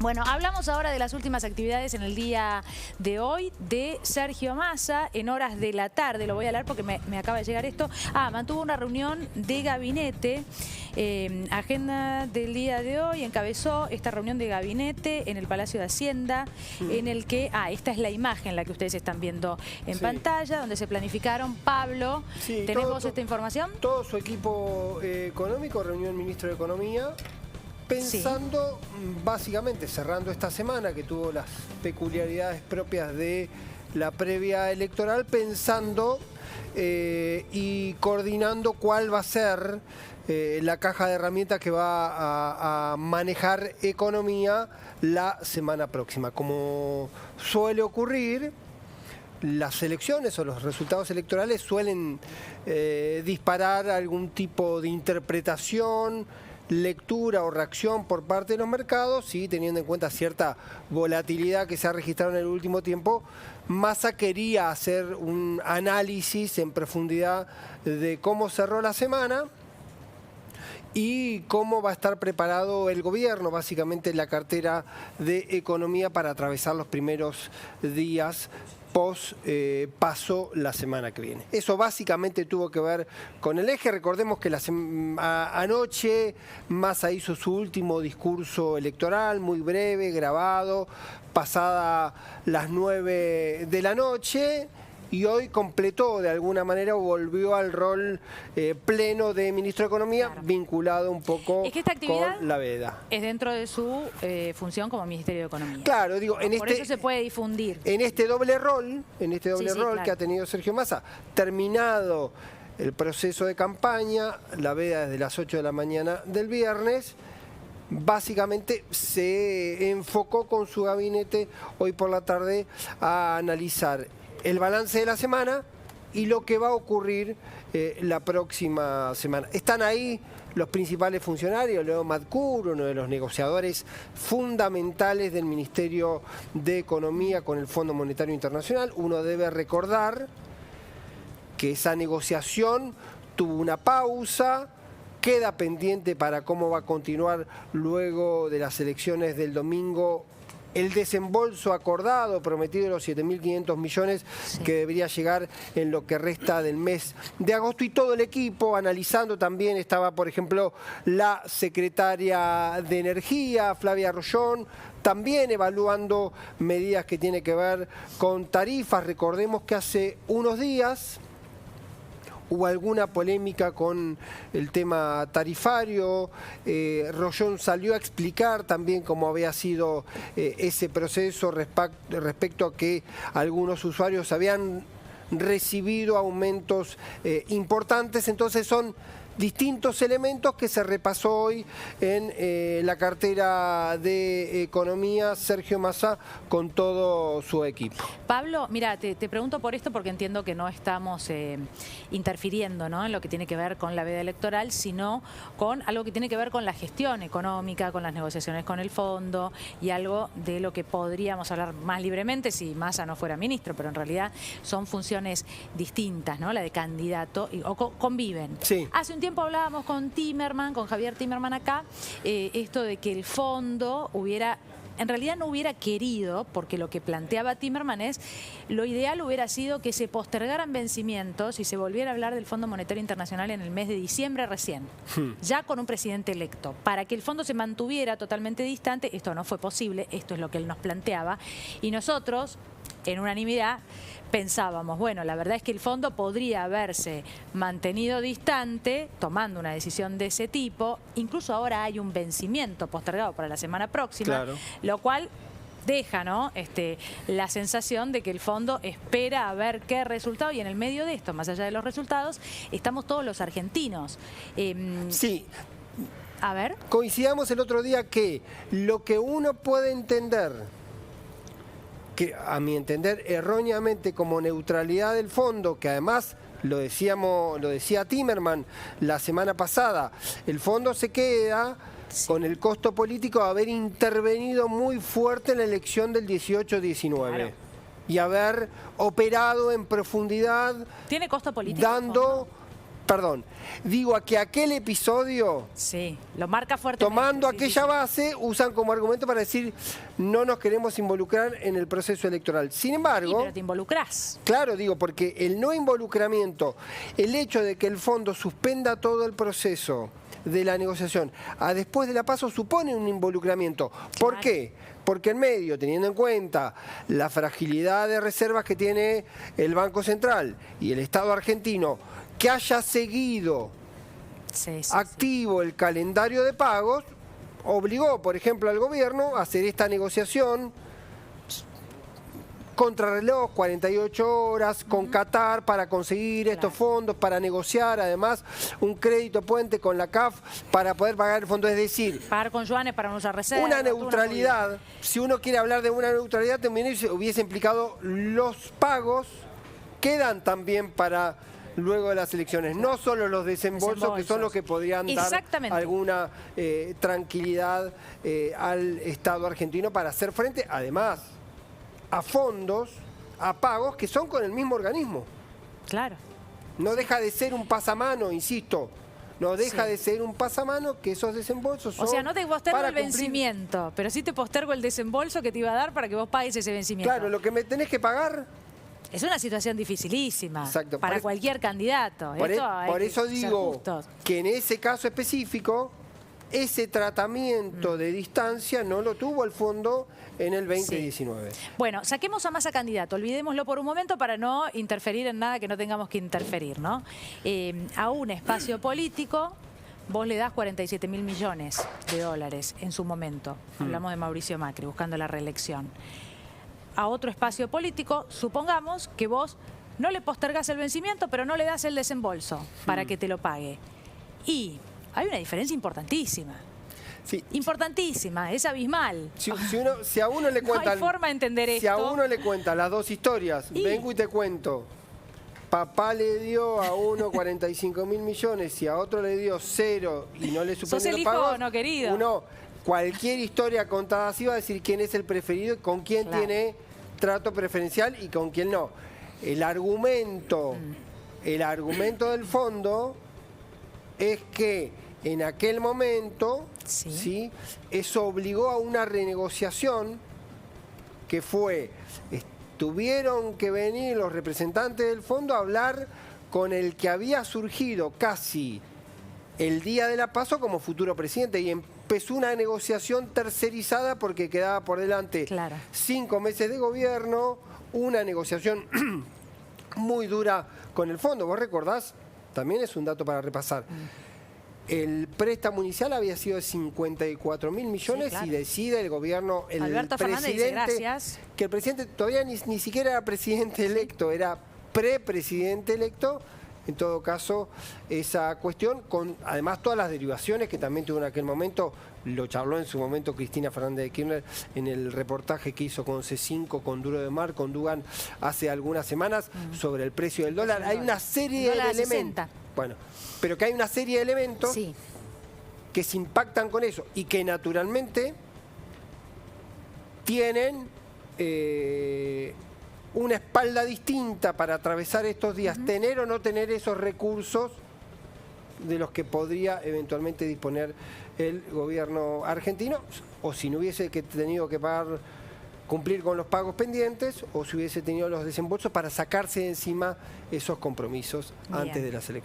Bueno, hablamos ahora de las últimas actividades en el día de hoy de Sergio Massa en horas de la tarde. Lo voy a leer porque me acaba de llegar esto. Mantuvo una reunión de gabinete. Agenda del día de hoy, encabezó esta reunión de gabinete en el Palacio de Hacienda, en el que, esta es la imagen la que ustedes están viendo en pantalla, donde se planificaron. Pablo, ¿tenemos esta información? Todo su equipo económico reunió el ministro de Economía, pensando, básicamente, cerrando esta semana, que tuvo las peculiaridades propias de la previa electoral, pensando y coordinando cuál va a ser la caja de herramientas que va a manejar economía la semana próxima. Como suele ocurrir, las elecciones o los resultados electorales suelen disparar algún tipo de interpretación, lectura o reacción por parte de los mercados, y teniendo en cuenta cierta volatilidad que se ha registrado en el último tiempo, Massa quería hacer un análisis en profundidad de cómo cerró la semana y cómo va a estar preparado el gobierno, básicamente la cartera de Economía, para atravesar los primeros días paso la semana que viene. Eso básicamente tuvo que ver con el eje. Recordemos que anoche Massa hizo su último discurso electoral, muy breve, grabado, pasada las 9 de la noche, y hoy completó de alguna manera, o volvió al rol pleno de ministro de Economía, vinculado un poco con la veda. Es dentro de su función como Ministerio de Economía. Claro, digo, por eso se puede difundir. En este doble rol, que ha tenido Sergio Massa, terminado el proceso de campaña, la veda desde las 8 de la mañana del viernes, básicamente se enfocó con su gabinete hoy por la tarde a analizar el balance de la semana y lo que va a ocurrir la próxima semana. Están ahí los principales funcionarios. Leo Madcour, uno de los negociadores fundamentales del Ministerio de Economía con el Fondo Monetario Internacional. Uno debe recordar que esa negociación tuvo una pausa, queda pendiente para cómo va a continuar luego de las elecciones del domingo el desembolso acordado, prometido de los 7.500 millones que debería llegar en lo que resta del mes de agosto, y todo el equipo analizando. También estaba, por ejemplo, la secretaria de Energía, Flavia Rollón, también evaluando medidas que tienen que ver con tarifas. Recordemos que hace unos días hubo alguna polémica con el tema tarifario. Rollón salió a explicar también cómo había sido ese proceso respecto a que algunos usuarios habían recibido aumentos importantes. Entonces son distintos elementos que se repasó hoy en la cartera de Economía Sergio Massa con todo su equipo. Pablo, mira, te pregunto por esto porque entiendo que no estamos interfiriendo, ¿no?, en lo que tiene que ver con la veda electoral, sino con algo que tiene que ver con la gestión económica, con las negociaciones con el fondo, y algo de lo que podríamos hablar más libremente si Massa no fuera ministro, pero en realidad son funciones distintas, ¿no?, la de candidato, o conviven. Sí. Hace un tiempo hablábamos con Javier Timerman acá, esto de que el fondo en realidad no hubiera querido, porque lo que planteaba Timerman es, lo ideal hubiera sido que se postergaran vencimientos y se volviera a hablar del Fondo Monetario Internacional en el mes de diciembre recién, ya con un presidente electo, para que el fondo se mantuviera totalmente distante. Esto no fue posible, esto es lo que él nos planteaba, y nosotros, en unanimidad, pensábamos, bueno, la verdad es que el fondo podría haberse mantenido distante, tomando una decisión de ese tipo. Incluso ahora hay un vencimiento postergado para la semana próxima, lo cual deja, ¿no?, la sensación de que el fondo espera a ver qué resultado, y en el medio de esto, más allá de los resultados, estamos todos los argentinos. Sí. A ver. Coincidamos el otro día que lo que uno puede entender, que a mi entender erróneamente, como neutralidad del fondo, que además lo decía Timerman la semana pasada, el fondo se queda con el costo político de haber intervenido muy fuerte en la elección del 18-19 y haber operado en profundidad. ¿Tiene costo político? Dando Perdón, digo a que aquel episodio, Sí, lo marca fuertemente. tomando sí, aquella sí. base, usan como argumento para decir no nos queremos involucrar en el proceso electoral. Sin Sí, embargo, pero te involucrás. claro, digo, porque el no involucramiento, el hecho de que el fondo suspenda todo el proceso de la negociación a después de la PASO supone un involucramiento. ¿Por Claro. qué? Porque en medio, teniendo en cuenta la fragilidad de reservas que tiene el Banco Central y el Estado argentino, que haya seguido Sí, sí, activo el calendario de pagos, obligó, por ejemplo, al gobierno a hacer esta negociación contrarreloj, 48 horas, con Qatar para conseguir estos fondos, para negociar además un crédito puente con la CAF para poder pagar el fondo. Es decir, Pagar con yuanes para no usar reservas. una todo neutralidad, si uno quiere hablar de una neutralidad, también hubiese implicado los pagos quedan también para luego de las elecciones, no solo los desembolsos, que son los que podrían dar Exactamente. alguna tranquilidad al Estado argentino para hacer frente, además, a fondos, a pagos que son con el mismo organismo. Claro. No deja de ser un pasamano, insisto. No deja Sí. de ser un pasamano que esos desembolsos son O sea, no te postergo para el cumplir. vencimiento, pero sí te postergo el desembolso que te iba a dar para que vos pagues ese vencimiento. Claro, lo que me tenés que pagar. Es una situación dificilísima Exacto. para cualquier candidato. Por Hay que eso ser digo justos. que en ese caso específico, ese tratamiento de distancia no lo tuvo el fondo en el 2019. Bueno, saquemos a Massa candidato, olvidémoslo por un momento para no interferir en nada que no tengamos que interferir, ¿no? A un espacio político vos le das 47.000 millones de dólares en su momento. Hablamos de Mauricio Macri, buscando la reelección. A otro espacio político, supongamos que vos no le postergás el vencimiento, pero no le das el desembolso para que te lo pague. Y hay una diferencia importantísima. Sí. Importantísima, es abismal. Si a uno le No hay cuentan, forma de entender si a esto. uno le cuentan las dos historias, Y- vengo y te cuento, papá le dio a uno 45.000 millones y a otro le dio 0 y no le ¿Sos suspendió el los hijo pagos, o no, querido? uno, cualquier historia contada así va a decir quién es el preferido, con quién Claro. tiene trato preferencial y con quién no. El argumento del fondo es que en aquel momento, Sí. ¿sí? Eso obligó a una renegociación que fue, tuvieron que venir los representantes del fondo a hablar con el que había surgido casi el día de la PASO como futuro presidente y empezó una negociación tercerizada porque quedaba por delante Claro. 5 meses de gobierno, una negociación muy dura con el fondo. ¿Vos recordás? También es un dato para repasar. El préstamo inicial había sido de 54.000 millones Sí, claro. y decide el gobierno, el Alberto Fernández dice, presidente, gracias. que el presidente todavía ni siquiera era presidente electo, era prepresidente electo. En todo caso, esa cuestión, con además todas las derivaciones que también tuvo en aquel momento, lo charló en su momento Cristina Fernández de Kirchner en el reportaje que hizo con C5, con Duro de Mar, con Dugan hace algunas semanas sobre el precio del dólar. Hay una serie de Dólar a elementos. 60. Bueno, pero que hay una serie de elementos Sí. que se impactan con eso y que naturalmente tienen una espalda distinta para atravesar estos días, tener o no tener esos recursos de los que podría eventualmente disponer el gobierno argentino, o si no hubiese tenido que cumplir con los pagos pendientes, o si hubiese tenido los desembolsos para sacarse de encima esos compromisos Bien. antes de las elecciones.